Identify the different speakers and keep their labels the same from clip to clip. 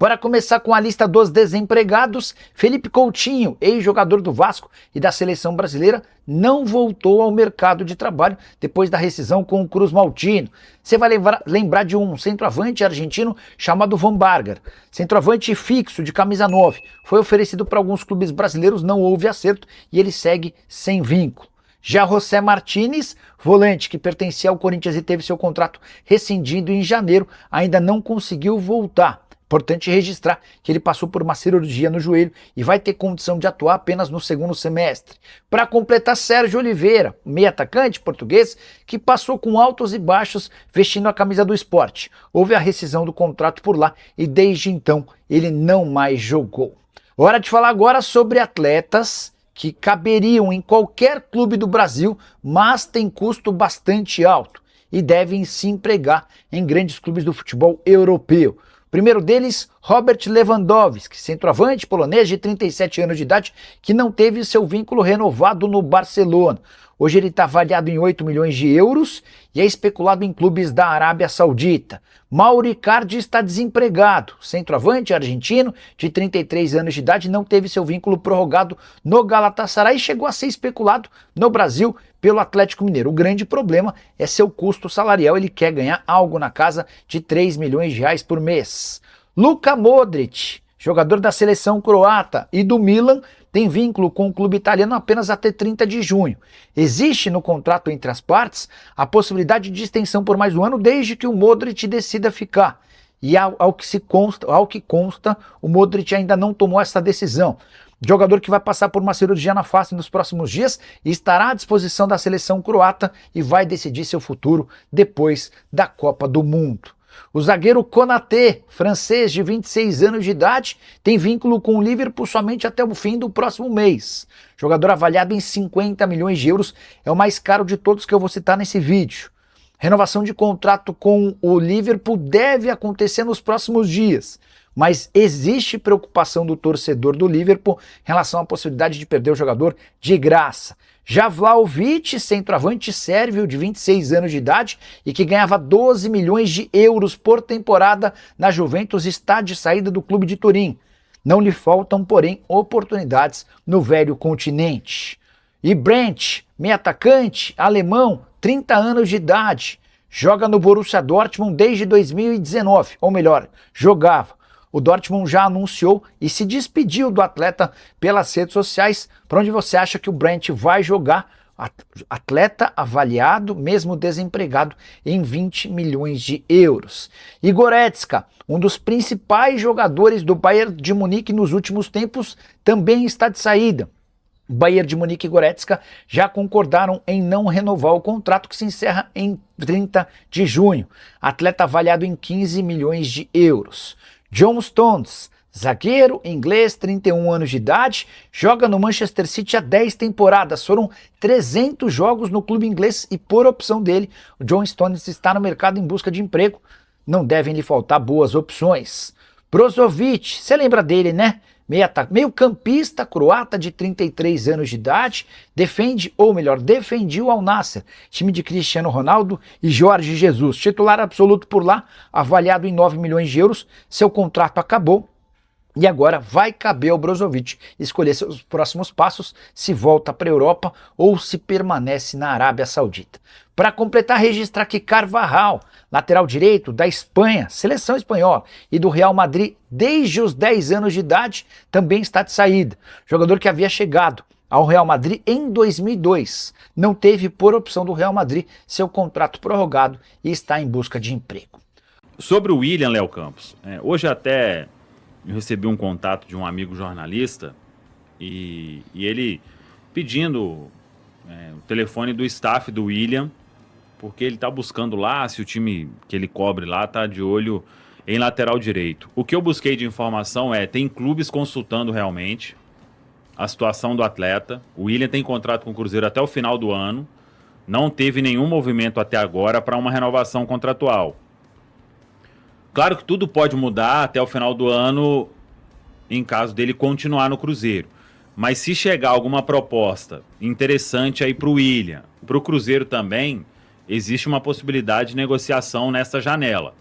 Speaker 1: Para começar com a lista dos desempregados, Felipe Coutinho, ex-jogador do Vasco e da seleção brasileira, não voltou ao mercado de trabalho depois da rescisão com o Cruz Maltino. Você vai lembrar de um centroavante argentino chamado Van Barger, centroavante fixo de camisa 9. Foi oferecido para alguns clubes brasileiros, não houve acerto e ele segue sem vínculo. Já José Martínez, volante que pertencia ao Corinthians e teve seu contrato rescindido em janeiro, ainda não conseguiu voltar. Importante registrar que ele passou por uma cirurgia no joelho e vai ter condição de atuar apenas no segundo semestre. Para completar, Sérgio Oliveira, meio atacante português, que passou com altos e baixos vestindo a camisa do Sport. Houve a rescisão do contrato por lá e desde então ele não mais jogou. Hora de falar agora sobre atletas que caberiam em qualquer clube do Brasil, mas têm custo bastante alto e devem se empregar em grandes clubes do futebol europeu. O primeiro deles, Robert Lewandowski, centroavante polonês de 37 anos de idade, que não teve seu vínculo renovado no Barcelona. Hoje ele está avaliado em 8 milhões de euros e é especulado em clubes da Arábia Saudita. Mauro Icardi está desempregado. Centroavante argentino de 33 anos de idade não teve seu vínculo prorrogado no Galatasaray e chegou a ser especulado no Brasil pelo Atlético Mineiro. O grande problema é seu custo salarial. Ele quer ganhar algo na casa de 3 milhões de reais por mês. Luka Modric, jogador da seleção croata e do Milan, tem vínculo com o clube italiano apenas até 30 de junho. Existe no contrato entre as partes a possibilidade de extensão por mais um ano, desde que o Modric decida ficar. E ao que consta, o Modric ainda não tomou essa decisão. Jogador que vai passar por uma cirurgia na face nos próximos dias e estará à disposição da seleção croata e vai decidir seu futuro depois da Copa do Mundo. O zagueiro Konaté, francês de 26 anos de idade, tem vínculo com o Liverpool somente até o fim do próximo mês. Jogador avaliado em 50 milhões de euros, é o mais caro de todos que eu vou citar nesse vídeo. Renovação de contrato com o Liverpool deve acontecer nos próximos dias, mas existe preocupação do torcedor do Liverpool em relação à possibilidade de perder o jogador de graça. Já Vlahovic, centroavante sérvio de 26 anos de idade e que ganhava 12 milhões de euros por temporada na Juventus, está de saída do clube de Turim. Não lhe faltam, porém, oportunidades no velho continente. E Brandt, meio atacante alemão, 30 anos de idade, joga no Borussia Dortmund desde 2019, ou melhor, jogava. O Dortmund já anunciou e se despediu do atleta pelas redes sociais. Para onde você acha que o Brandt vai jogar? Atleta avaliado, mesmo desempregado, em 20 milhões de euros. E Goretzka, um dos principais jogadores do Bayern de Munique nos últimos tempos, também está de saída. Bayern de Munique e Goretzka já concordaram em não renovar o contrato que se encerra em 30 de junho. Atleta avaliado em 15 milhões de euros. John Stones, zagueiro inglês, 31 anos de idade, joga no Manchester City há 10 temporadas. Foram 300 jogos no clube inglês e por opção dele, o John Stones está no mercado em busca de emprego. Não devem lhe faltar boas opções. Brozovic, você lembra dele, né? Meio campista croata de 33 anos de idade, defendia o Al Nassr, time de Cristiano Ronaldo e Jorge Jesus, titular absoluto por lá, avaliado em 9 milhões de euros, seu contrato acabou e agora vai caber ao Brozovic escolher seus próximos passos, se volta para a Europa ou se permanece na Arábia Saudita. Para completar, registrar que Carvajal, lateral direito da Espanha, seleção espanhola, e do Real Madrid desde os 10 anos de idade, também está de saída. Jogador que havia chegado ao Real Madrid em 2002. Não teve, por opção do Real Madrid, seu contrato prorrogado e está em busca de emprego.
Speaker 2: Sobre o William, Léo Campos, hoje até eu recebi um contato de um amigo jornalista e ele pedindo o telefone do staff do William, porque ele está buscando lá, se o time que ele cobre lá está de olho em lateral direito. O que eu busquei de informação tem clubes consultando realmente a situação do atleta. O William tem contrato com o Cruzeiro até o final do ano, não teve nenhum movimento até agora para uma renovação contratual. Claro que tudo pode mudar até o final do ano em caso dele continuar no Cruzeiro. Mas se chegar alguma proposta interessante aí para o William, para o Cruzeiro também, existe uma possibilidade de negociação nessa janela.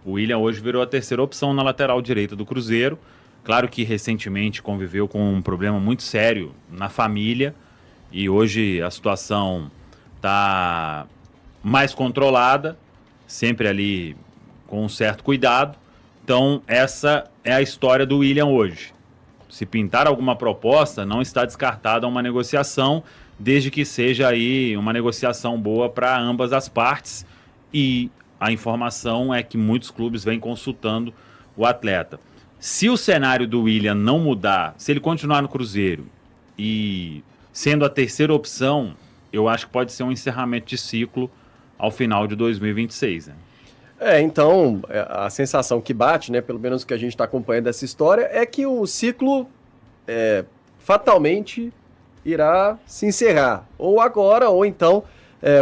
Speaker 2: O William hoje virou a terceira opção na lateral direita do Cruzeiro. Claro que recentemente conviveu com um problema muito sério na família e hoje a situação está mais controlada, sempre ali com um certo cuidado. Então essa é a história do William hoje. Se pintar alguma proposta, não está descartada uma negociação, desde que seja aí uma negociação boa para ambas as partes. E a informação é que muitos clubes vêm consultando o atleta. Se o cenário do William não mudar, se ele continuar no Cruzeiro e sendo a terceira opção, eu acho que pode ser um encerramento de ciclo ao final de 2026. Né?
Speaker 3: Então, a sensação que bate, né, pelo menos que a gente está acompanhando essa história, é que o ciclo fatalmente irá se encerrar. Ou agora, ou então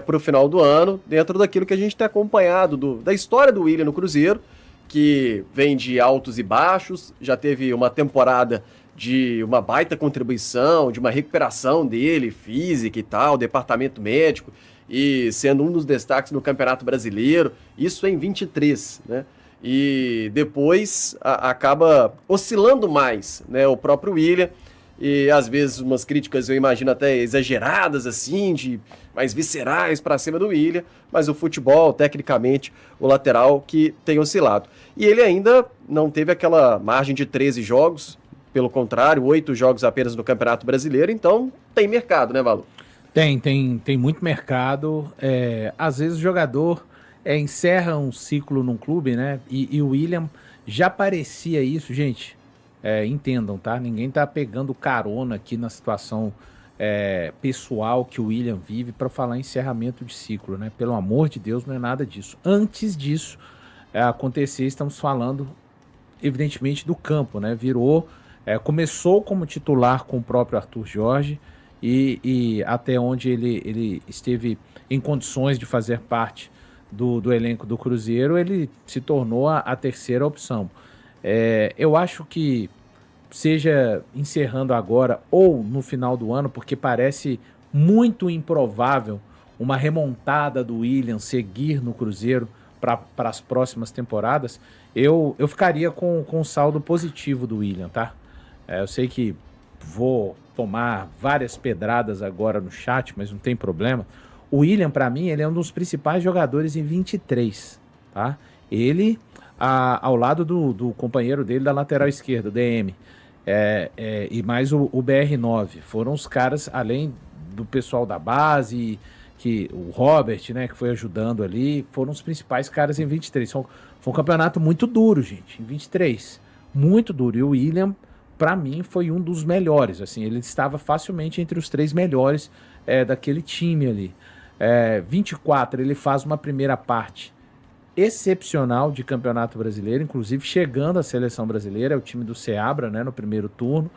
Speaker 3: para o final do ano, dentro daquilo que a gente tem acompanhado da história do William no Cruzeiro, que vem de altos e baixos, já teve uma temporada de uma baita contribuição, de uma recuperação dele, física e tal, departamento médico, e sendo um dos destaques no Campeonato Brasileiro, isso em 23, né? E depois acaba oscilando mais, né, o próprio William, e às vezes umas críticas eu imagino até exageradas, assim, mais viscerais para cima do William, mas o futebol, tecnicamente, o lateral que tem oscilado. E ele ainda não teve aquela margem de 13 jogos, pelo contrário, 8 jogos apenas no Campeonato Brasileiro, então tem mercado, né, Valu?
Speaker 4: Tem muito mercado. Às vezes o jogador encerra um ciclo num clube, né? E o William já parecia isso, gente. Entendam, tá? Ninguém tá pegando carona aqui na situação pessoal que o William vive para falar em encerramento de ciclo, né? Pelo amor de Deus, não é nada disso. Antes disso acontecer, estamos falando, evidentemente, do campo, né? Começou como titular com o próprio Arthur Jorge, e até onde ele esteve em condições de fazer parte do elenco do Cruzeiro, ele se tornou a terceira opção. Eu acho que seja encerrando agora ou no final do ano, porque parece muito improvável uma remontada do William seguir no Cruzeiro para as próximas temporadas, eu ficaria com um saldo positivo do William, tá? Eu sei que vou tomar várias pedradas agora no chat, mas não tem problema. O William, para mim, ele é um dos principais jogadores em 23, tá? Ele, ao lado do companheiro dele da lateral esquerda, o DM, e mais o BR9, foram os caras, além do pessoal da base, que o Robert, né, que foi ajudando ali, foram os principais caras em 23. Foi um campeonato muito duro, gente, em 23. Muito duro. E o William, para mim, foi um dos melhores. Assim, ele estava facilmente entre os 3 melhores daquele time ali. 24, ele faz uma primeira parte excepcional de Campeonato Brasileiro, inclusive chegando à Seleção Brasileira, é o time do Seabra, né, no primeiro turno.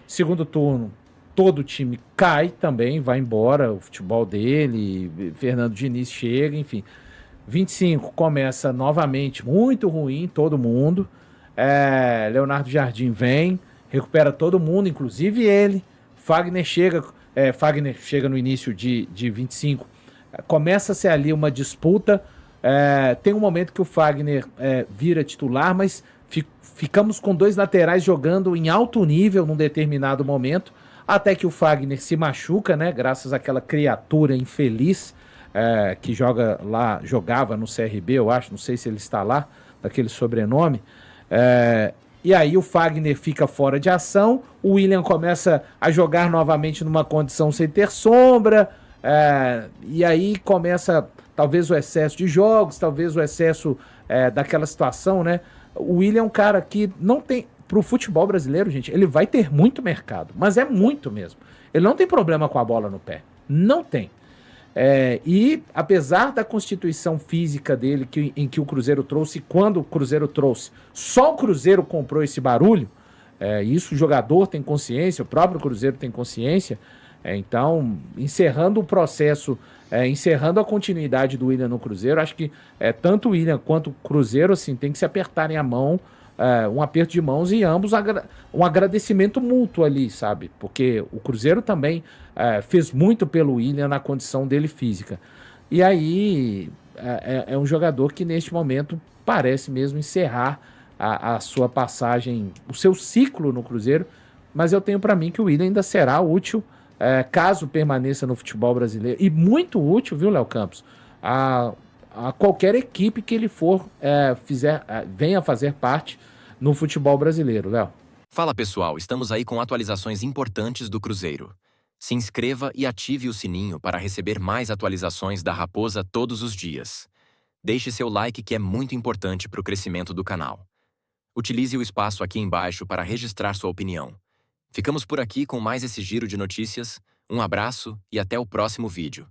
Speaker 4: Segundo turno, todo o time cai também, vai embora, o futebol dele, Fernando Diniz chega, enfim. 25 começa novamente muito ruim, todo mundo. Leonardo Jardim vem, recupera todo mundo, inclusive ele. Fagner chega no início de 25. Começa-se ali uma disputa. Tem um momento que o Fagner vira titular, mas ficamos com 2 laterais jogando em alto nível num determinado momento, até que o Fagner se machuca, né? Graças àquela criatura infeliz que jogava no CRB, eu acho, não sei se ele está lá, daquele sobrenome. E aí o Fagner fica fora de ação, o William começa a jogar novamente numa condição sem ter sombra, e aí começa talvez o excesso de jogos, talvez o excesso daquela situação, né? O William é um cara que não tem, pro futebol brasileiro, gente, ele vai ter muito mercado, mas é muito mesmo. Ele não tem problema com a bola no pé, não tem. E apesar da constituição física dele, em que o Cruzeiro trouxe, quando o Cruzeiro trouxe, só o Cruzeiro comprou esse barulho, isso o jogador tem consciência, o próprio Cruzeiro tem consciência. Então, encerrando o processo, encerrando a continuidade do William no Cruzeiro, acho que tanto o William quanto o Cruzeiro assim, tem que se apertarem a mão, um aperto de mãos e ambos um agradecimento mútuo ali, sabe? Porque o Cruzeiro também fez muito pelo William na condição dele física. E aí, é um jogador que neste momento parece mesmo encerrar a sua passagem, o seu ciclo no Cruzeiro, mas eu tenho para mim que o William ainda será útil, caso permaneça no futebol brasileiro, e muito útil, viu, Léo Campos, a qualquer equipe que ele for venha fazer parte no futebol brasileiro, Léo.
Speaker 5: Fala pessoal, estamos aí com atualizações importantes do Cruzeiro. Se inscreva e ative o sininho para receber mais atualizações da Raposa todos os dias. Deixe seu like que é muito importante para o crescimento do canal. Utilize o espaço aqui embaixo para registrar sua opinião. Ficamos por aqui com mais esse giro de notícias. Um abraço e até o próximo vídeo.